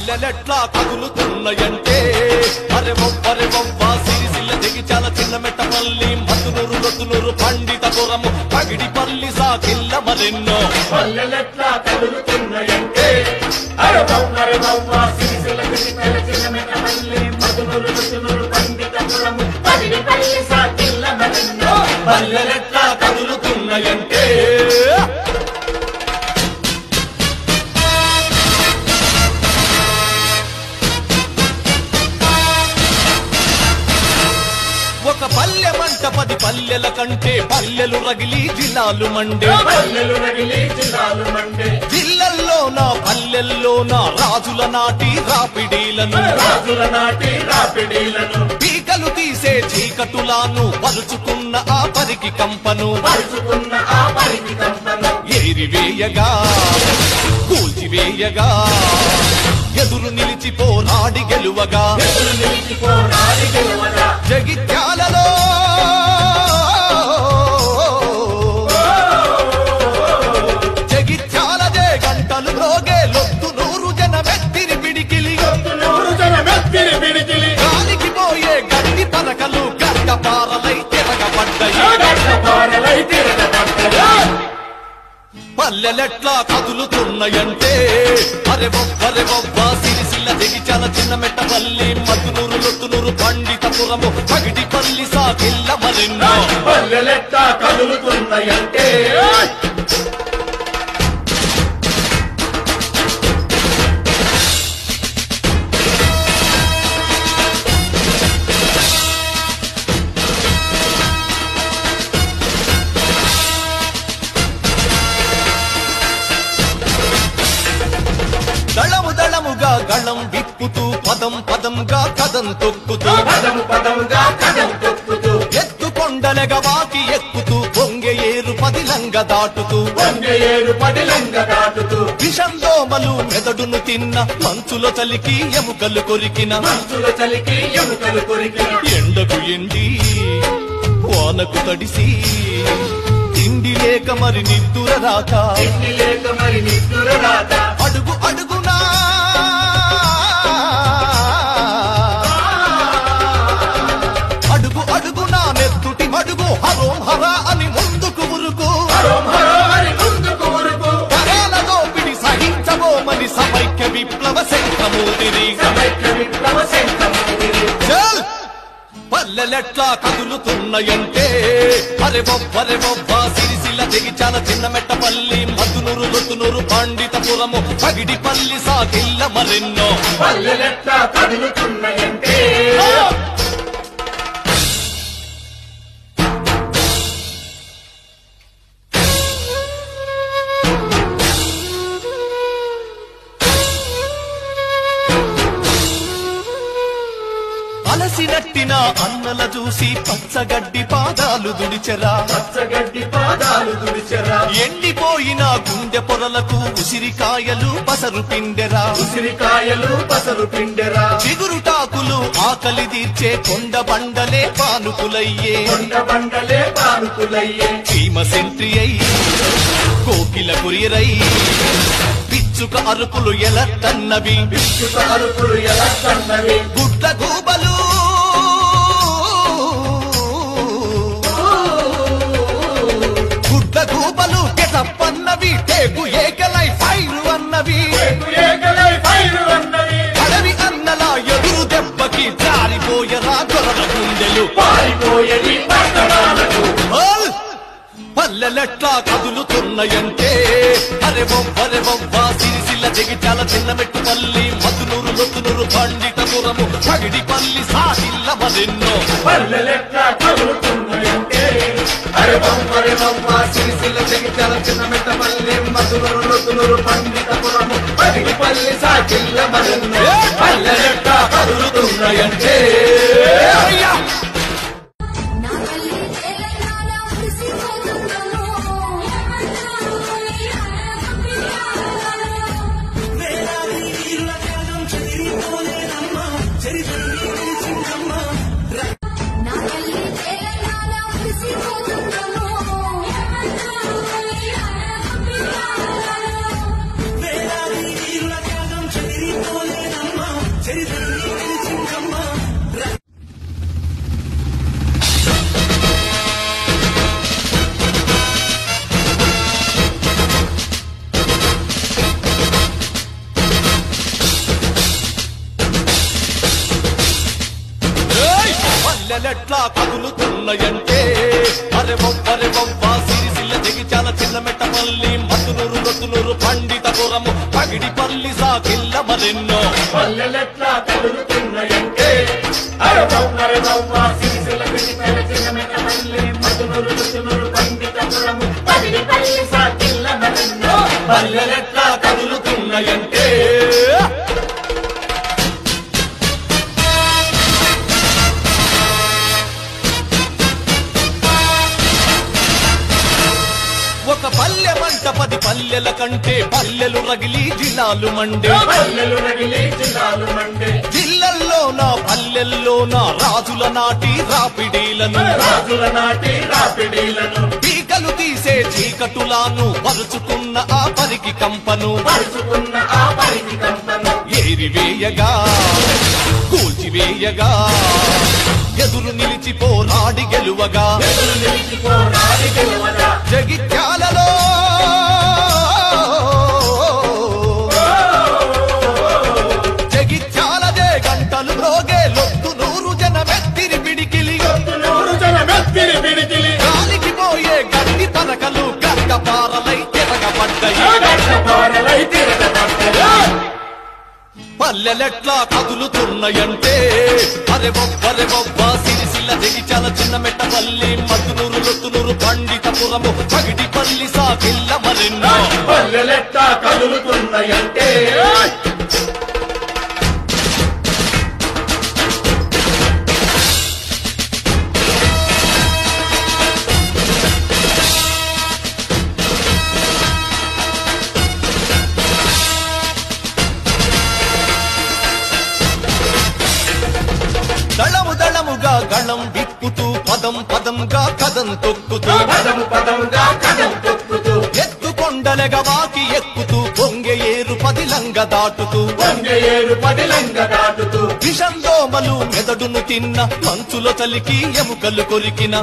పల్లెలెట్లా కదులుతున్నాయంటే అరే ఒవ్వ సిరిసిల్ల జగిత్యాల చిన్నమెట్టపల్లి మధునూరు లొద్దునూరు పండితపురము పగిడిపల్లి సాకిళ్ళ మరెన్నో పల్లెలెట్లా కదులుతున్నాయంటే అరే ఒవ్వ సిరిసిల్ల జగిత్యాల చిన్నమెట్టపల్లి మధునూరు లొద్దునూరు పండితపురము పగిడిపల్లి సాకిళ్ళ మరెన్నో పల్లెలెట్లా కదులుతున్నాయంటే ఒక పల్లె మంట 10 పల్లెల కంటే పల్లెలు రగిలి జిల్లాలు మండే జిల్లల్లోన పల్లెల్లోన రాజుల నాటి రాపిడీలను పీకలు తీసే చీకటులాను పరుచుకున్న ఆ పరికి కంపను ఏరివేయగా కూల్చివేయగా ఎదురు నిలిచి పోరాడి గెలువగా జగిత్యాలలో జగిత్యాలదే గంటలు మ్రోగే లొద్దునూరు జనమెత్తిరి పిడికిలి గాలికి పోయే గడ్డి పలకలు గడ్డపారలై తిరగబడ్డాయి పల్లెలెట్లా కదులుతున్నాయంటే అరే ఒవ్వ సిరిసిల్ల జగిత్యాల చిన్నమెట్టపల్లి మధునూరు లొద్దునూరు పండితపురము పగిడిపల్లి సాకిళ్ళ మరెన్నో పల్లెలెట్లా కదులుతున్నాయంటే దళముగా గళం విప్పుతూ పదంగా కదం తొక్కుతూ ఎత్తుకొండలెగ వాకి ఎక్కుతూ పొంగె ఏరు పదిలంగ దాటుతూ విషం దోమలు మెదడును తిన్న మంచులో చలికి ఎముకలు కొరికిన ఎండకు ఎండి వానకు తడిసి తిండి లేక మరి నిద్దుర రాక అడుగు అడుగునా నెత్తుటి మడుగు హరోం హరా అని ముందుకు ఉరుకు కరాల దోపిడి సహించబోమని సమైక్య విప్లవ శంఖమూదిరి పల్లెలెట్లా కదులుతున్నాయంటే అరే ఒవ్వ సిరిసిల్ల జగిత్యాల చిన్నమెట్టపల్లి మధునూరు లొద్దునూరు పండితపురము పగిడిపల్లి సాకిళ్ళ మరెన్నో పల్లెలెట్లా కదులుతున్నాయంటే అలసినట్టిన అన్నల చూసి పచ్చగడ్డి పాదాలు దుడిచెరా ఎండిపోయిన గుండె పొరలకు ఉసిరికాయలు పసరు పిండెరా చిగురుటాకులు ఆకలి తీర్చే కొండ బండలే పానుకులయ్యే చీమ సెంట్రి అయి కోకిల కురియరై పిచ్చుక అరుపులు ఎలత్తన్నవి గుడ్ల గూబలు కెటప్పన్నవి టేకు ఏకలై ఫైరు అన్నవి అడవి అన్నల ఎదురు దెబ్బకి జారిపోయరా గొర్రెల గుండెలు పల్లెలెట్లా కదులుతున్నాయంటే అరే ఒవ్వ సిరిసిల్ల జగిత్యాల చిన్నమెట్టపల్లి మధునూరు లొద్దునూరు పండితపురము పగిడిపల్లి సాకిళ్ళ మరెన్నో పల్లెలెట్లా కదులుతున్నాయంటే అరే ఒవ్వ సిరిసిల్ల జగిత్యాల చిన్నమెట్టపల్లి మధునూరు లొద్దునూరు పండితపురము పగిడిపల్లి సాకిళ్ళ మరెన్నో పల్లెలెట్లా కదులుతున్నాయంటే పల్లెలెట్లా కదులుతున్నాయంటే అరే బొవ్వ సిరిసిల్ల జగిత్యాల చిన్నమెట్టపల్లి మధునూరు రొద్దునూరు పండితపురము పగిడిపల్లి సాకిల్ల మరెన్నో పల్లెలెట్లా కదులుతున్నాయంటే అరే బొవ్వ సిరిసిల్ల జగిత్యాల చిన్నమెట్టపల్లి మధునూరు రొద్దునూరు పండితపురము పగిడిపల్లి సాకిల్ల మరెన్నో పల్లెలెట్లా కదులుతున్నాయంటే ఒక పల్లె మంట 10 పల్లెల కంటే పల్లెలు రగిలి జిల్లాలు మండే పల్లెలు రగిలి జిల్లాలు మండే జిల్లల్లోన పల్లెల్లోన రాజుల నాటి రాపిడీలను పీకలు తీసే చీకటులాను పరుచుకున్న ఆ పరికి కంపను ఏరివేయగా కూల్చివేయగా ఎదురు నిలిచి పోరాడి గెలువగా జగిత్యాలలో జగిత్యాలదే గంటలు మ్రోగే లొత్తు నూరు జనమెత్తిరి పిడికిలి గాలికి పోయే గడ్డి పలకలు గడ్డపారలై తిరగబడ్డాయి పల్లెలెట్లా కదులుతున్నాయంటే అరే బొవ్వ సిరిసిల్ల జగిత్యాల చిన్నమెట్టపల్లి మధునూరు రొద్దునూరు పండితపురము పగిడిపల్లి సాకిల్ల మరెన్నో పల్లెలెట్లా కదులుతున్నాయంటే దళముగా గళం విప్పుతూ పదంగా కథం తొక్కుతూ ఎత్తుకొండలెగ వాకి ఎక్కుతూ పొంగె ఏరు పదిలంగ దాటుతూ విషం దోమలు మెదడును తిన్న మంచులో చలికి ఎముకలు కొరికిన